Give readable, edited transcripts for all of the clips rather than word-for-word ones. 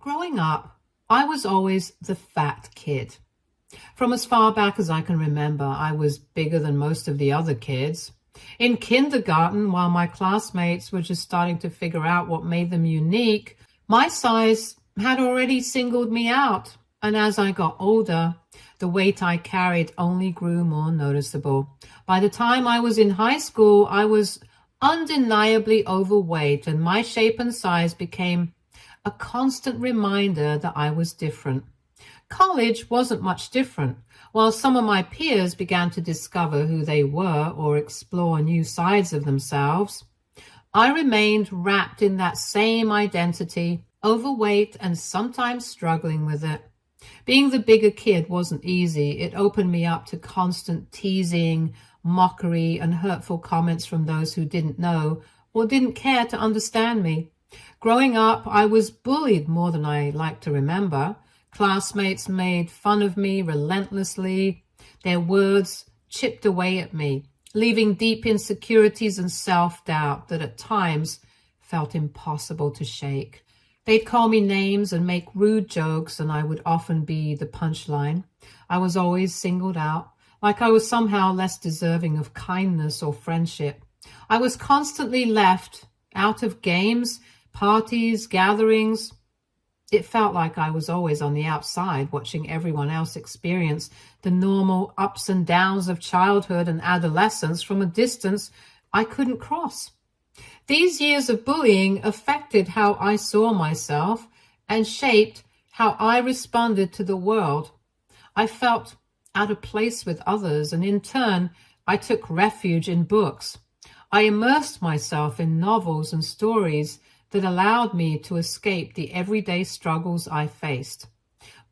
Growing up, I was always the fat kid. From as far back as I can remember, I was bigger than most of the other kids. In kindergarten, while my classmates were just starting to figure out what made them unique, my size had already singled me out. And as I got older, the weight I carried only grew more noticeable. By the time I was in high school, I was undeniably overweight, and my shape and size became a constant reminder that I was different. College wasn't much different. While some of my peers began to discover who they were or explore new sides of themselves, I remained wrapped in that same identity, overweight and sometimes struggling with it. Being the bigger kid wasn't easy. It opened me up to constant teasing, mockery, and hurtful comments from those who didn't know or didn't care to understand me. Growing up, I was bullied more than I like to remember. Classmates made fun of me relentlessly. Their words chipped away at me, leaving deep insecurities and self-doubt that at times felt impossible to shake. They'd call me names and make rude jokes, and I would often be the punchline. I was always singled out, like I was somehow less deserving of kindness or friendship. I was constantly left out of games, parties, gatherings. It felt like I was always on the outside, watching everyone else experience the normal ups and downs of childhood and adolescence from a distance I couldn't cross. These years of bullying affected how I saw myself and shaped how I responded to the world. I felt out of place with others, and in turn, I took refuge in books. I immersed myself in novels and stories that allowed me to escape the everyday struggles I faced.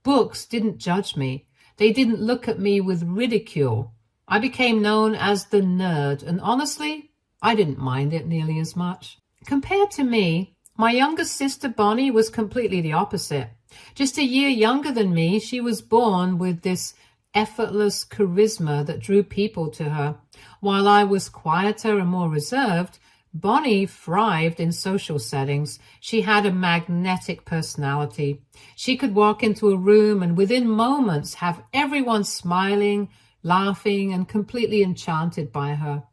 Books didn't judge me. They didn't look at me with ridicule. I became known as the nerd, and honestly, I didn't mind it nearly as much. Compared to me, my younger sister Bonnie was completely the opposite. Just a year younger than me, she was born with this effortless charisma that drew people to her. While I was quieter and more reserved, Bonnie thrived in social settings. She had a magnetic personality. She could walk into a room and within moments have everyone smiling, laughing, and completely enchanted by her.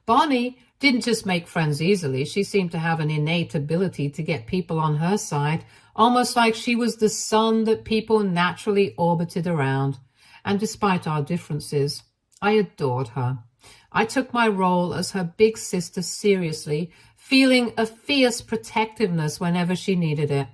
Bonnie didn't just make friends easily. She seemed to have an innate ability to get people on her side, almost like she was the sun that people naturally orbited around. And despite our differences, I adored her. I took my role as her big sister seriously, feeling a fierce protectiveness whenever she needed it.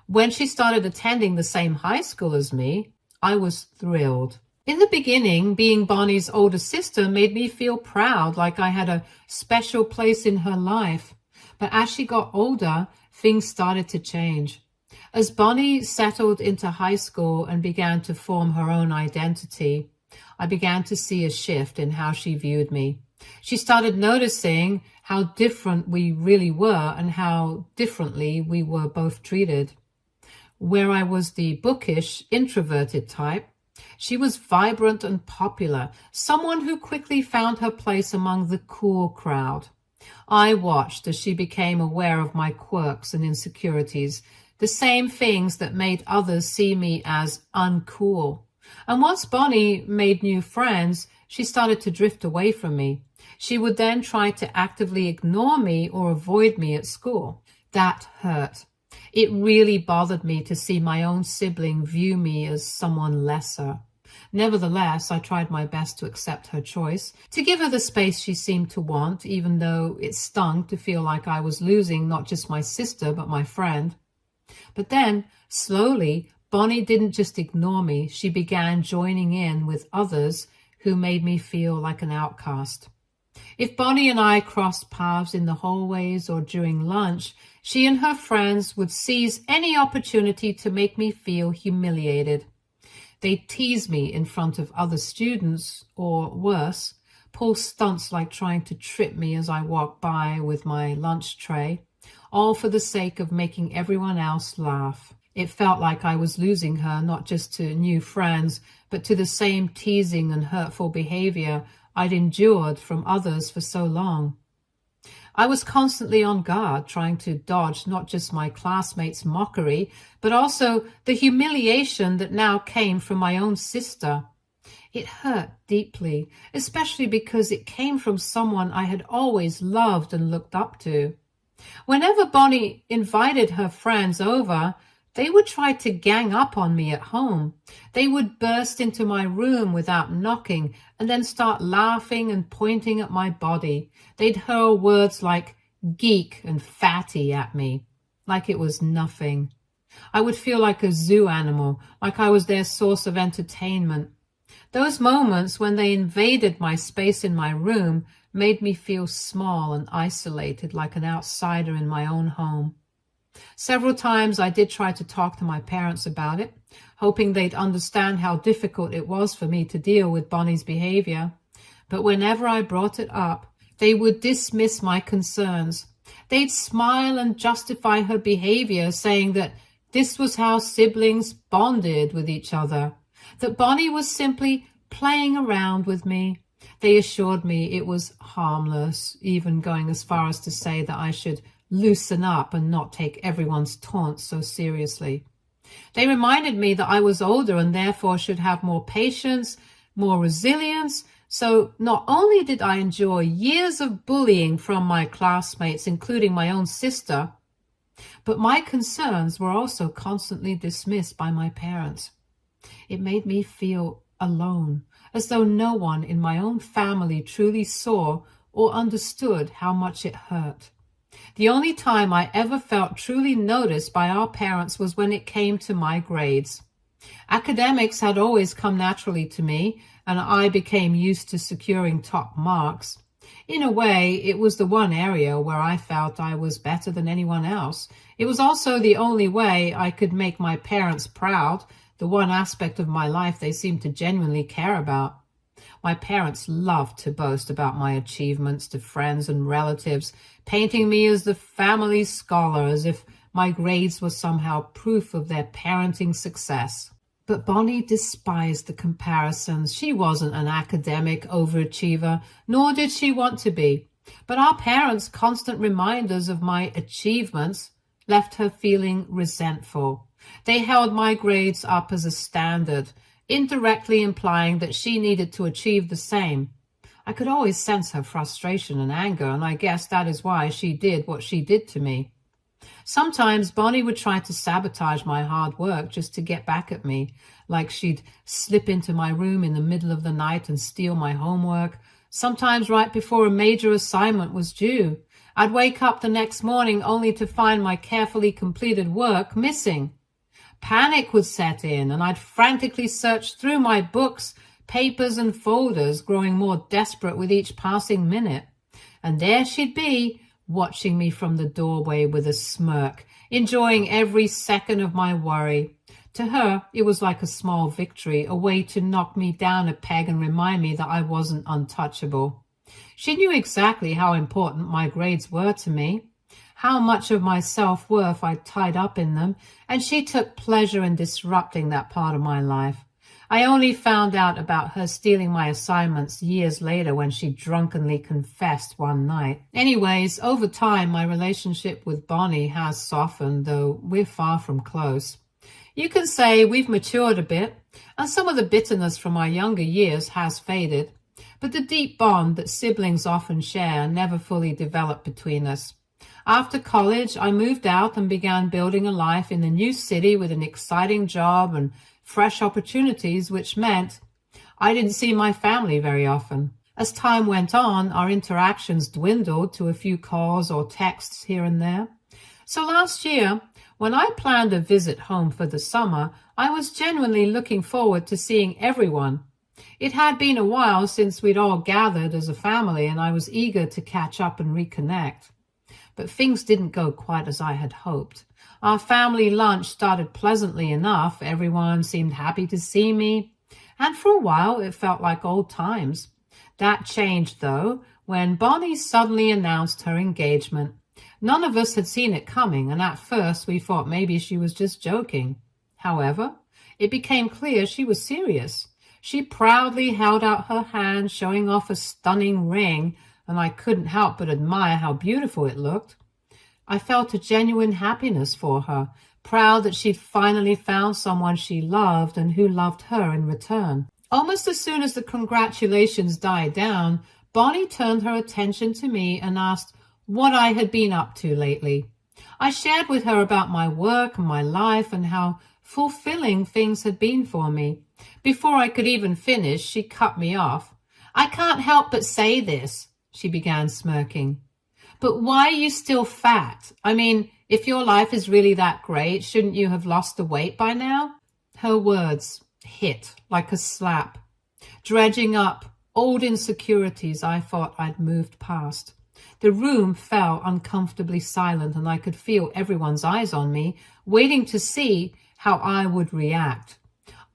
When she started attending the same high school as me, I was thrilled. In the beginning, being Bonnie's older sister made me feel proud, like I had a special place in her life. But as she got older, things started to change. As Bonnie settled into high school and began to form her own identity, I began to see a shift in how she viewed me. She started noticing how different we really were and how differently we were both treated. Where I was the bookish, introverted type, she was vibrant and popular, someone who quickly found her place among the cool crowd. I watched as she became aware of my quirks and insecurities, the same things that made others see me as uncool. And once Bonnie made new friends, she started to drift away from me. She would then try to actively ignore me or avoid me at school. That hurt. It really bothered me to see my own sibling view me as someone lesser. Nevertheless, I tried my best to accept her choice, to give her the space she seemed to want, even though it stung to feel like I was losing not just my sister, but my friend. But then, slowly, Bonnie didn't just ignore me. She began joining in with others who made me feel like an outcast. If Bonnie and I crossed paths in the hallways or during lunch, she and her friends would seize any opportunity to make me feel humiliated. They'd tease me in front of other students, or worse, pull stunts like trying to trip me as I walked by with my lunch tray, all for the sake of making everyone else laugh. It felt like I was losing her, not just to new friends, but to the same teasing and hurtful behavior I'd endured from others for so long. I was constantly on guard, trying to dodge not just my classmates' mockery, but also the humiliation that now came from my own sister. It hurt deeply, especially because it came from someone I had always loved and looked up to. Whenever Bonnie invited her friends over, they would try to gang up on me at home. They would burst into my room without knocking and then start laughing and pointing at my body. They'd hurl words like geek and fatty at me, like it was nothing. I would feel like a zoo animal, like I was their source of entertainment. Those moments when they invaded my space in my room made me feel small and isolated, like an outsider in my own home. Several times I did try to talk to my parents about it, hoping they'd understand how difficult it was for me to deal with Bonnie's behavior. But whenever I brought it up, they would dismiss my concerns. They'd smile and justify her behavior, saying that this was how siblings bonded with each other, that Bonnie was simply playing around with me. They assured me it was harmless, even going as far as to say that I should loosen up and not take everyone's taunts so seriously. They reminded me that I was older and therefore should have more patience, more resilience. So not only did I enjoy years of bullying from my classmates, including my own sister, but my concerns were also constantly dismissed by my parents. It made me feel alone, as though no one in my own family truly saw or understood how much it hurt. The only time I ever felt truly noticed by our parents was when it came to my grades. Academics had always come naturally to me, and I became used to securing top marks. In a way, it was the one area where I felt I was better than anyone else. It was also the only way I could make my parents proud, the one aspect of my life they seemed to genuinely care about. My parents loved to boast about my achievements to friends and relatives, painting me as the family scholar, as if my grades were somehow proof of their parenting success. But Bonnie despised the comparisons. She wasn't an academic overachiever, nor did she want to be. But our parents' constant reminders of my achievements left her feeling resentful. They held my grades up as a standard, indirectly implying that she needed to achieve the same. I could always sense her frustration and anger, and I guess that is why she did what she did to me. Sometimes Bonnie would try to sabotage my hard work just to get back at me, like she'd slip into my room in the middle of the night and steal my homework, sometimes right before a major assignment was due. I'd wake up the next morning only to find my carefully completed work missing. Panic would set in, and I'd frantically search through my books, papers, and folders, growing more desperate with each passing minute. And there she'd be, watching me from the doorway with a smirk, enjoying every second of my worry. To her, it was like a small victory, a way to knock me down a peg and remind me that I wasn't untouchable. She knew exactly how important my grades were to me, how much of my self-worth I tied up in them, and she took pleasure in disrupting that part of my life. I only found out about her stealing my assignments years later when she drunkenly confessed one night. Anyways, over time, my relationship with Bonnie has softened, though we're far from close. You can say we've matured a bit, and some of the bitterness from our younger years has faded, but the deep bond that siblings often share never fully developed between us. After college, I moved out and began building a life in a new city with an exciting job and fresh opportunities, which meant I didn't see my family very often. As time went on, our interactions dwindled to a few calls or texts here and there. So last year, when I planned a visit home for the summer, I was genuinely looking forward to seeing everyone. It had been a while since we'd all gathered as a family, and I was eager to catch up and reconnect. But things didn't go quite as I had hoped. Our family lunch started pleasantly enough. Everyone seemed happy to see me, and for a while it felt like old times. That changed, though, when Bonnie suddenly announced her engagement. None of us had seen it coming, and at first we thought maybe she was just joking. However, it became clear she was serious. She proudly held out her hand, showing off a stunning ring, and I couldn't help but admire how beautiful it looked. I felt a genuine happiness for her, proud that she'd finally found someone she loved and who loved her in return. Almost as soon as the congratulations died down, Bonnie turned her attention to me and asked what I had been up to lately. I shared with her about my work and my life and how fulfilling things had been for me. Before I could even finish, she cut me off. "I can't help but say this," she began, smirking. "But why are you still fat? I mean, if your life is really that great, shouldn't you have lost the weight by now?" Her words hit like a slap, dredging up old insecurities I thought I'd moved past. The room fell uncomfortably silent, and I could feel everyone's eyes on me, waiting to see how I would react.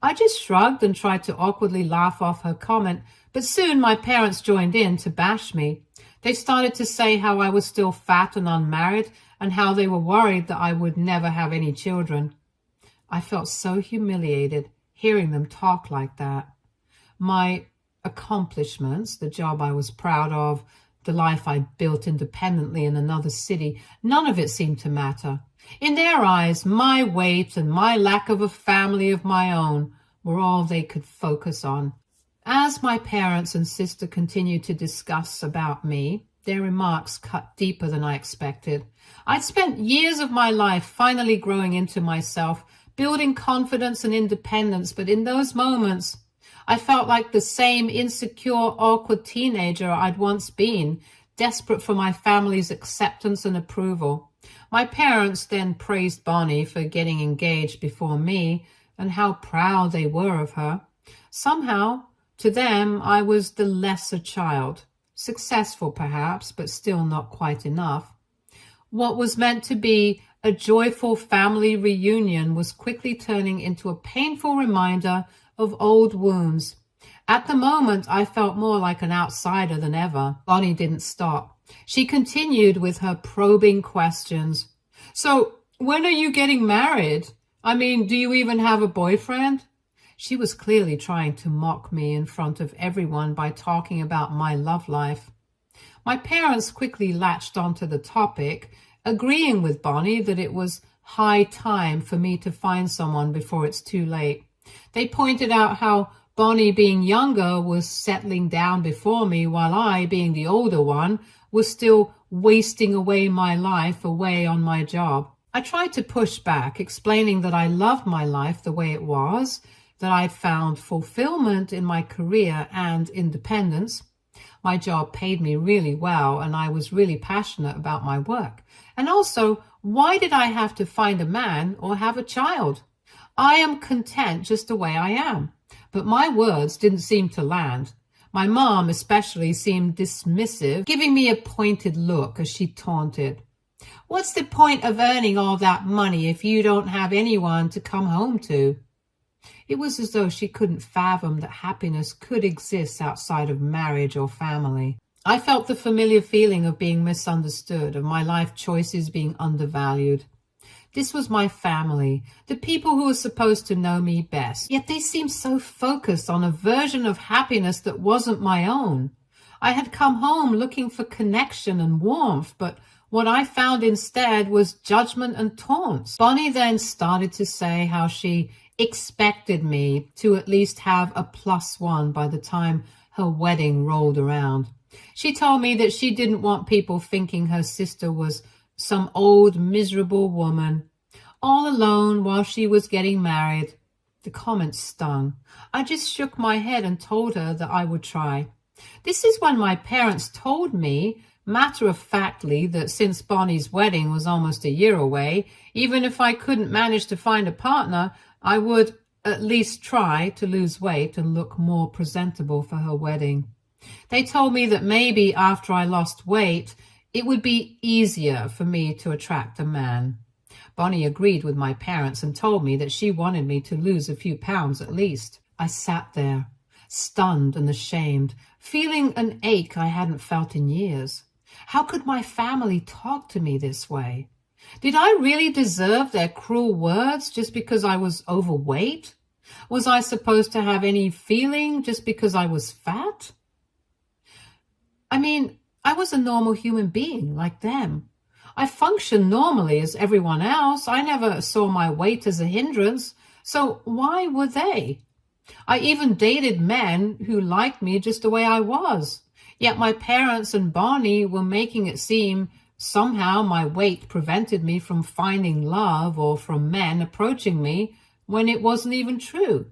I just shrugged and tried to awkwardly laugh off her comment, but soon my parents joined in to bash me. They started to say how I was still fat and unmarried, and how they were worried that I would never have any children. I felt so humiliated hearing them talk like that. My accomplishments, the job I was proud of, the life I'd built independently in another city, none of it seemed to matter. In their eyes, my weight and my lack of a family of my own were all they could focus on. As my parents and sister continued to discuss about me, their remarks cut deeper than I expected. I'd spent years of my life finally growing into myself, building confidence and independence, but in those moments, I felt like the same insecure, awkward teenager I'd once been, desperate for my family's acceptance and approval. My parents then praised Bonnie for getting engaged before me and how proud they were of her. Somehow, to them, I was the lesser child, successful perhaps, but still not quite enough. What was meant to be a joyful family reunion was quickly turning into a painful reminder of old wounds. At the moment, I felt more like an outsider than ever. Bonnie didn't stop. She continued with her probing questions. "So, when are you getting married? I mean, do you even have a boyfriend?" She was clearly trying to mock me in front of everyone by talking about my love life. My parents quickly latched onto the topic, agreeing with Bonnie that it was high time for me to find someone before it's too late. They pointed out how Bonnie, being younger, was settling down before me, while I, being the older one, was still wasting away my life away on my job. I tried to push back, explaining that I loved my life the way it was, that I'd found fulfillment in my career and independence. My job paid me really well, and I was really passionate about my work. And also, why did I have to find a man or have a child? I am content just the way I am. But my words didn't seem to land. My mom especially seemed dismissive, giving me a pointed look as she taunted. "What's the point of earning all that money if you don't have anyone to come home to?" It was as though she couldn't fathom that happiness could exist outside of marriage or family. I felt the familiar feeling of being misunderstood, of my life choices being undervalued. This was my family, the people who were supposed to know me best, yet they seemed so focused on a version of happiness that wasn't my own. I had come home looking for connection and warmth, but what I found instead was judgment and taunts. Bonnie then started to say how she expected me to at least have a +1 by the time her wedding rolled around. She told me that she didn't want people thinking her sister was some old, miserable woman, all alone while she was getting married. The comment stung. I just shook my head and told her that I would try. This is when my parents told me, matter-of-factly, that since Bonnie's wedding was almost a year away, even if I couldn't manage to find a partner, I would at least try to lose weight and look more presentable for her wedding. They told me that maybe after I lost weight, it would be easier for me to attract a man. Bonnie agreed with my parents and told me that she wanted me to lose a few pounds at least. I sat there, stunned and ashamed, feeling an ache I hadn't felt in years. How could my family talk to me this way? Did I really deserve their cruel words just because I was overweight? Was I supposed to have any feeling just because I was fat? I mean, I was a normal human being like them. I functioned normally as everyone else. I never saw my weight as a hindrance. So why were they? I even dated men who liked me just the way I was. Yet my parents and Barney were making it seem somehow my weight prevented me from finding love or from men approaching me when it wasn't even true.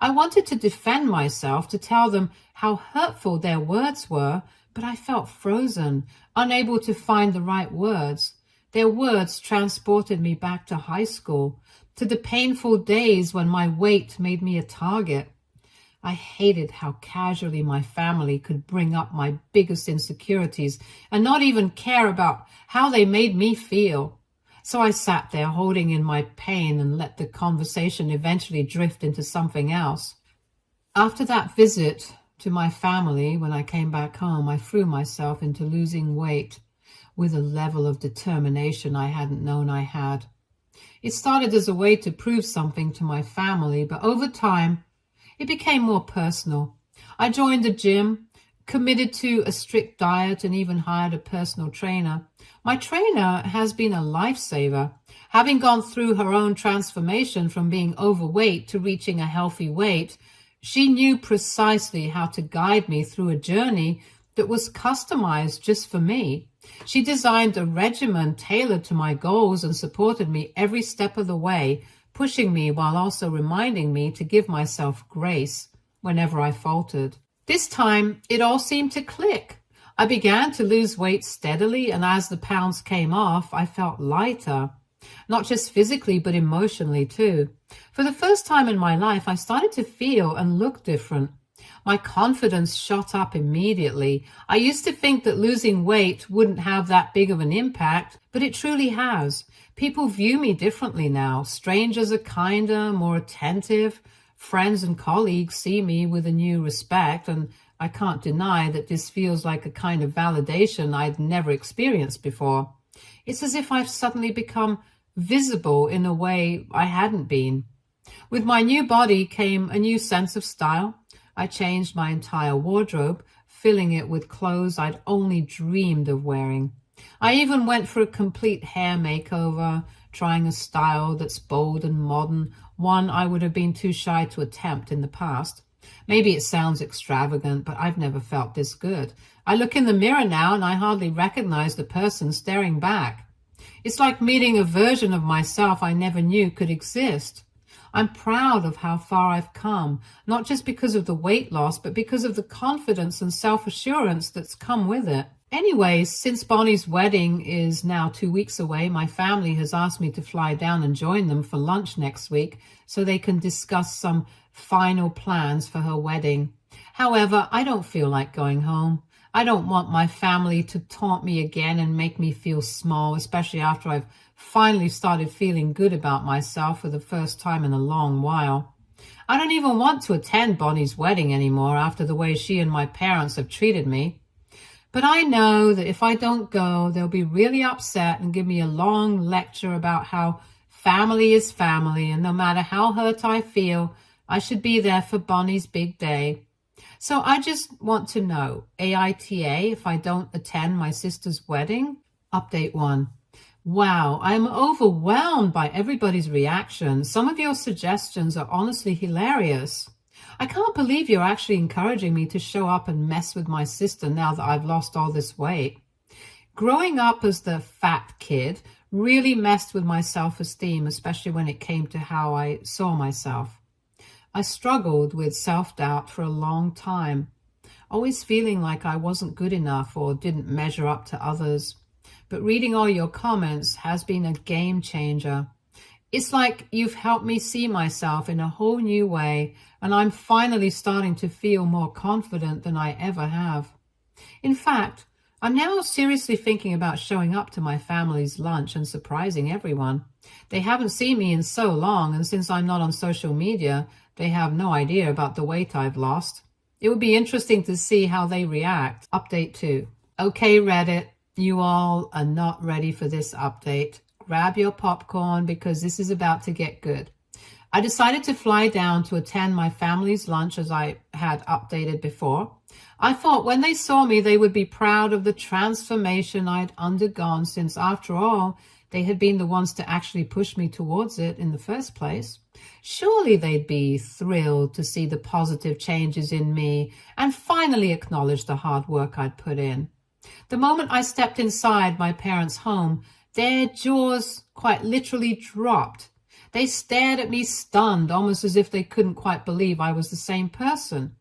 I wanted to defend myself, to tell them how hurtful their words were, but I felt frozen, unable to find the right words. Their words transported me back to high school, to the painful days when my weight made me a target. I hated how casually my family could bring up my biggest insecurities and not even care about how they made me feel. So I sat there holding in my pain and let the conversation eventually drift into something else. After that visit to my family, when I came back home, I threw myself into losing weight with a level of determination I hadn't known I had. It started as a way to prove something to my family, but over time, it became more personal. I joined a gym, committed to a strict diet, and even hired a personal trainer. My trainer has been a lifesaver. Having gone through her own transformation from being overweight to reaching a healthy weight, she knew precisely how to guide me through a journey that was customized just for me. She designed a regimen tailored to my goals and supported me every step of the way, pushing me while also reminding me to give myself grace whenever I faltered. This time, it all seemed to click. I began to lose weight steadily, and as the pounds came off, I felt lighter. Not just physically, but emotionally too. For the first time in my life, I started to feel and look different. My confidence shot up immediately. I used to think that losing weight wouldn't have that big of an impact, but it truly has. People view me differently now. Strangers are kinder, more attentive. Friends and colleagues see me with a new respect, and I can't deny that this feels like a kind of validation I'd never experienced before. It's as if I've suddenly become visible in a way I hadn't been. With my new body came a new sense of style. I changed my entire wardrobe, filling it with clothes I'd only dreamed of wearing. I even went for a complete hair makeover, trying a style that's bold and modern, one I would have been too shy to attempt in the past. Maybe it sounds extravagant, but I've never felt this good. I look in the mirror now and I hardly recognize the person staring back. It's like meeting a version of myself I never knew could exist. I'm proud of how far I've come, not just because of the weight loss, but because of the confidence and self-assurance that's come with it. Anyways, since Bonnie's wedding is now 2 weeks away, my family has asked me to fly down and join them for lunch next week so they can discuss some final plans for her wedding. However, I don't feel like going home. I don't want my family to taunt me again and make me feel small, especially after I've finally started feeling good about myself for the first time in a long while. I don't even want to attend Bonnie's wedding anymore after the way she and my parents have treated me. But I know that if I don't go, they'll be really upset and give me a long lecture about how family is family, and no matter how hurt I feel, I should be there for Bonnie's big day. So I just want to know, AITA, if I don't attend my sister's wedding? Update 1. Wow, I'm overwhelmed by everybody's reaction. Some of your suggestions are honestly hilarious. I can't believe you're actually encouraging me to show up and mess with my sister now that I've lost all this weight. Growing up as the fat kid really messed with my self-esteem, especially when it came to how I saw myself. I struggled with self-doubt for a long time, always feeling like I wasn't good enough or didn't measure up to others. But reading all your comments has been a game changer. It's like you've helped me see myself in a whole new way, and I'm finally starting to feel more confident than I ever have. In fact, I'm now seriously thinking about showing up to my family's lunch and surprising everyone. They haven't seen me in so long, and since I'm not on social media, they have no idea about the weight I've lost. It would be interesting to see how they react. Update 2. Okay, Reddit, you all are not ready for this update. Grab your popcorn because this is about to get good. I decided to fly down to attend my family's lunch as I had updated before. I thought when they saw me, they would be proud of the transformation I'd undergone since, after all, they had been the ones to actually push me towards it in the first place. Surely they'd be thrilled to see the positive changes in me and finally acknowledge the hard work I'd put in. The moment I stepped inside my parents' home, their jaws quite literally dropped. They stared at me stunned, almost as if they couldn't quite believe I was the same person.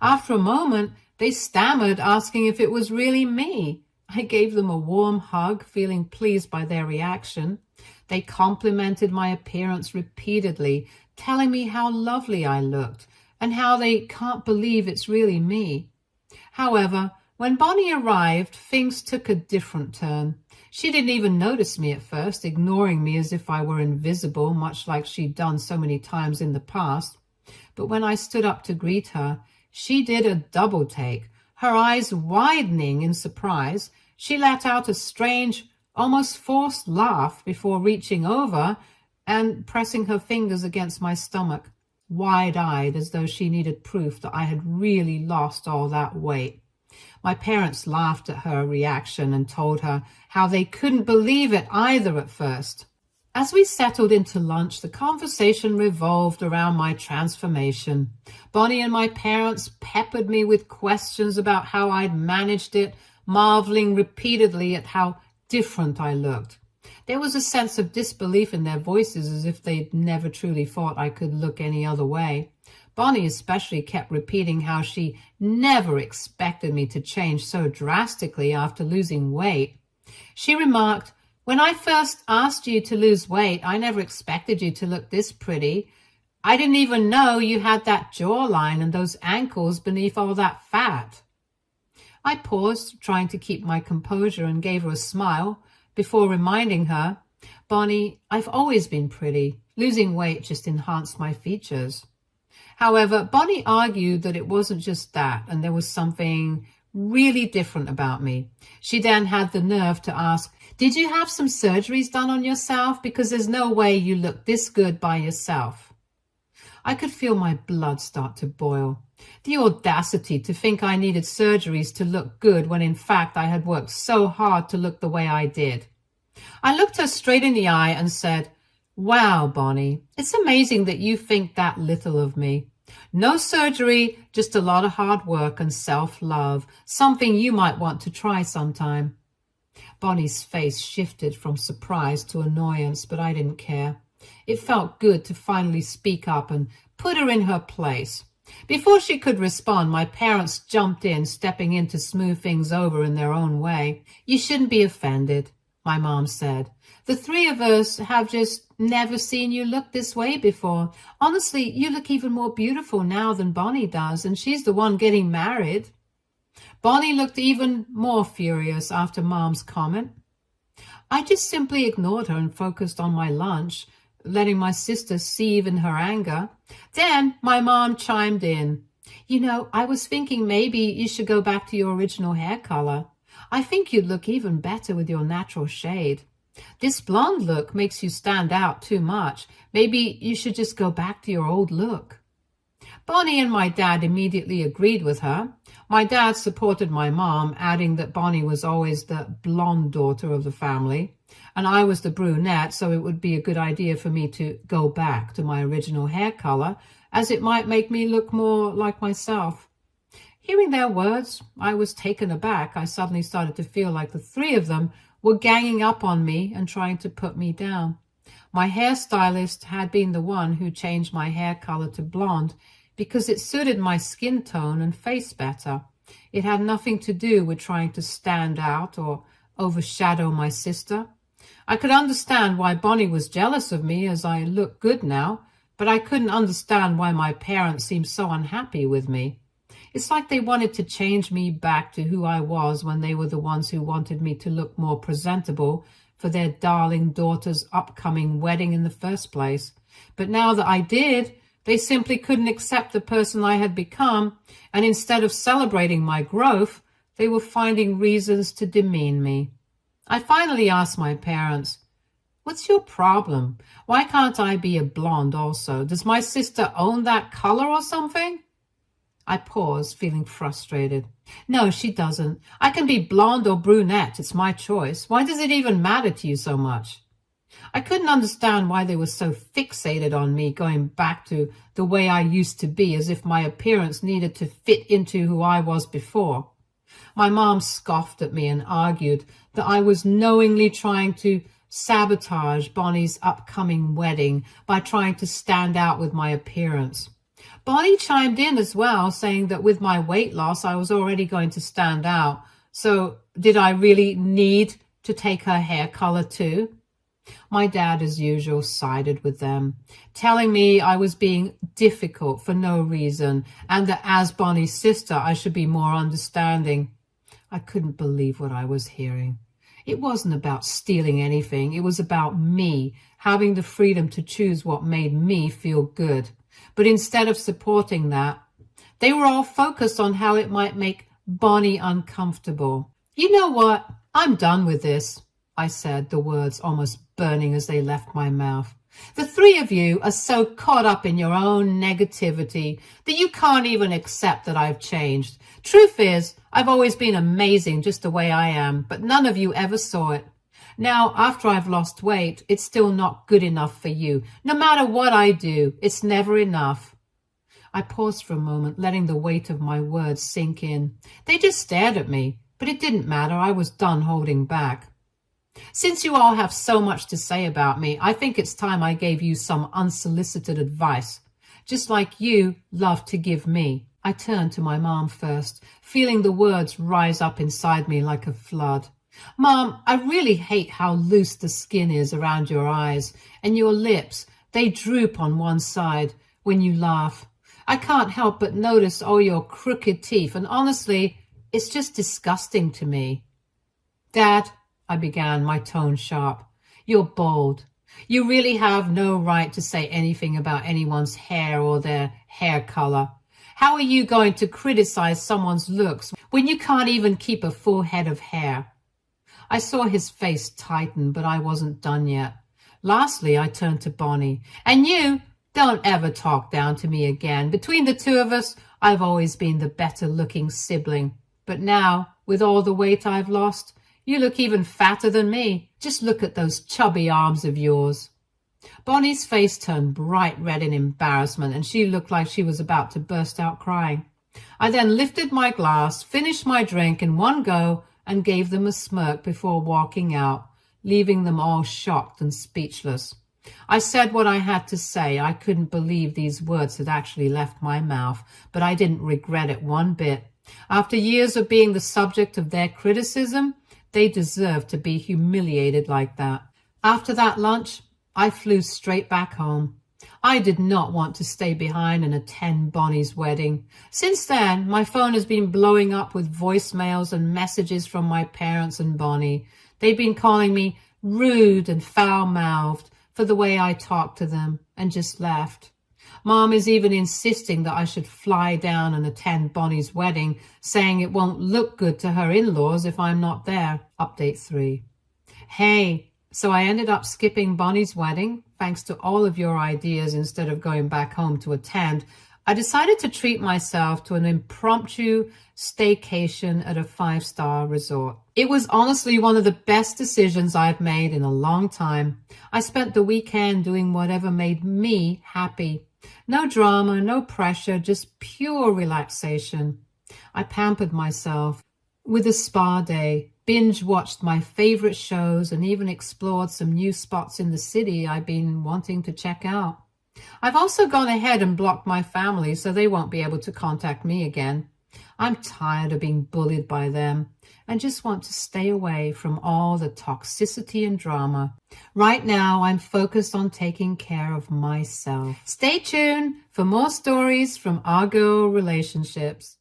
After a moment, they stammered, asking if it was really me. I gave them a warm hug, feeling pleased by their reaction. They complimented my appearance repeatedly, telling me how lovely I looked and how they can't believe it's really me. However, when Bonnie arrived, things took a different turn. She didn't even notice me at first, ignoring me as if I were invisible, much like she'd done so many times in the past. But when I stood up to greet her, she did a double take. Her eyes widening in surprise, she let out a strange, almost forced laugh before reaching over and pressing her fingers against my stomach, wide-eyed as though she needed proof that I had really lost all that weight. My parents laughed at her reaction and told her how they couldn't believe it either at first. As we settled into lunch, the conversation revolved around my transformation. Bonnie and my parents peppered me with questions about how I'd managed it, marveling repeatedly at how different I looked. There was a sense of disbelief in their voices, as if they'd never truly thought I could look any other way. Bonnie especially kept repeating how she never expected me to change so drastically after losing weight. She remarked, "When I first asked you to lose weight, I never expected you to look this pretty. I didn't even know you had that jawline and those ankles beneath all that fat." I paused, trying to keep my composure, and gave her a smile before reminding her, "Bonnie, I've always been pretty. Losing weight just enhanced my features." However, Bonnie argued that it wasn't just that, and there was something really different about me. She then had the nerve to ask, "Did you have some surgeries done on yourself? Because there's no way you look this good by yourself." I could feel my blood start to boil. The audacity to think I needed surgeries to look good when in fact I had worked so hard to look the way I did. I looked her straight in the eye and said, "Wow, Bonnie, it's amazing that you think that little of me. No surgery, just a lot of hard work and self-love, something you might want to try sometime." Bonnie's face shifted from surprise to annoyance, but I didn't care. It felt good to finally speak up and put her in her place. Before she could respond, my parents jumped in, stepping in to smooth things over in their own way. "You shouldn't be offended," my mom said. "The three of us have just never seen you look this way before. Honestly, you look even more beautiful now than Bonnie does, and she's the one getting married." Bonnie looked even more furious after Mom's comment. I just simply ignored her and focused on my lunch, letting my sister seethe in her anger. Then my mom chimed in. "You know, I was thinking maybe you should go back to your original hair color. I think you'd look even better with your natural shade. This blonde look makes you stand out too much. Maybe you should just go back to your old look." Bonnie and my dad immediately agreed with her. My dad supported my mom, adding that Bonnie was always the blonde daughter of the family, and I was the brunette, so it would be a good idea for me to go back to my original hair color, as it might make me look more like myself. Hearing their words, I was taken aback. I suddenly started to feel like the three of them were ganging up on me and trying to put me down. My hairstylist had been the one who changed my hair color to blonde because it suited my skin tone and face better. It had nothing to do with trying to stand out or overshadow my sister. I could understand why Bonnie was jealous of me, as I looked good now, but I couldn't understand why my parents seemed so unhappy with me. It's like they wanted to change me back to who I was when they were the ones who wanted me to look more presentable for their darling daughter's upcoming wedding in the first place. But now that I did, they simply couldn't accept the person I had become, and instead of celebrating my growth, they were finding reasons to demean me. I finally asked my parents, What's your problem? Why can't I be a blonde also? Does my sister own that color or something? I paused, feeling frustrated. No, she doesn't. I can be blonde or brunette. It's my choice. Why does it even matter to you so much? I couldn't understand why they were so fixated on me going back to the way I used to be, as if my appearance needed to fit into who I was before. My mom scoffed at me and argued that I was knowingly trying to sabotage Bonnie's upcoming wedding by trying to stand out with my appearance. Bonnie chimed in as well, saying that with my weight loss, I was already going to stand out. So did I really need to take her hair color too? My dad, as usual, sided with them, telling me I was being difficult for no reason and that as Bonnie's sister, I should be more understanding. I couldn't believe what I was hearing. It wasn't about stealing anything. It was about me having the freedom to choose what made me feel good. But instead of supporting that, they were all focused on how it might make Bonnie uncomfortable. You know what? I'm done with this, I said, the words almost burning as they left my mouth. The three of you are so caught up in your own negativity that you can't even accept that I've changed. Truth is, I've always been amazing just the way I am, but none of you ever saw it. Now, after I've lost weight, it's still not good enough for you. No matter what I do, it's never enough. I paused for a moment, letting the weight of my words sink in. They just stared at me, but it didn't matter. I was done holding back. Since you all have so much to say about me, I think it's time I gave you some unsolicited advice, just like you love to give me. I turned to my mom first, feeling the words rise up inside me like a flood. Mom, I really hate how loose the skin is around your eyes and your lips. They droop on one side when you laugh. I can't help but notice all your crooked teeth, and honestly, it's just disgusting to me. Dad, I began, my tone sharp, you're bold. You really have no right to say anything about anyone's hair or their hair color. How are you going to criticize someone's looks when you can't even keep a full head of hair? I saw his face tighten, but I wasn't done yet. Lastly, I turned to Bonnie. And you, don't ever talk down to me again. Between the two of us, I've always been the better-looking sibling. But now, with all the weight I've lost, you look even fatter than me. Just look at those chubby arms of yours. Bonnie's face turned bright red in embarrassment, and she looked like she was about to burst out crying. I then lifted my glass, finished my drink in one go, and gave them a smirk before walking out, leaving them all shocked and speechless. I said what I had to say. I couldn't believe these words had actually left my mouth, but I didn't regret it one bit. After years of being the subject of their criticism, they deserved to be humiliated like that. After that lunch, I flew straight back home. I did not want to stay behind and attend Bonnie's wedding. Since then, my phone has been blowing up with voicemails and messages from my parents and Bonnie. They've been calling me rude and foul-mouthed for the way I talked to them, and just left. Mom is even insisting that I should fly down and attend Bonnie's wedding, saying it won't look good to her in-laws if I'm not there. Update 3. Hey, so I ended up skipping Bonnie's wedding, thanks to all of your ideas. Instead of going back home to attend, I decided to treat myself to an impromptu staycation at a 5-star resort. It was honestly one of the best decisions I've made in a long time. I spent the weekend doing whatever made me happy. No drama, no pressure, just pure relaxation. I pampered myself with a spa day, binge-watched my favorite shows, and even explored some new spots in the city I've been wanting to check out. I've also gone ahead and blocked my family so they won't be able to contact me again. I'm tired of being bullied by them and just want to stay away from all the toxicity and drama. Right now, I'm focused on taking care of myself. Stay tuned for more stories from our girl relationships.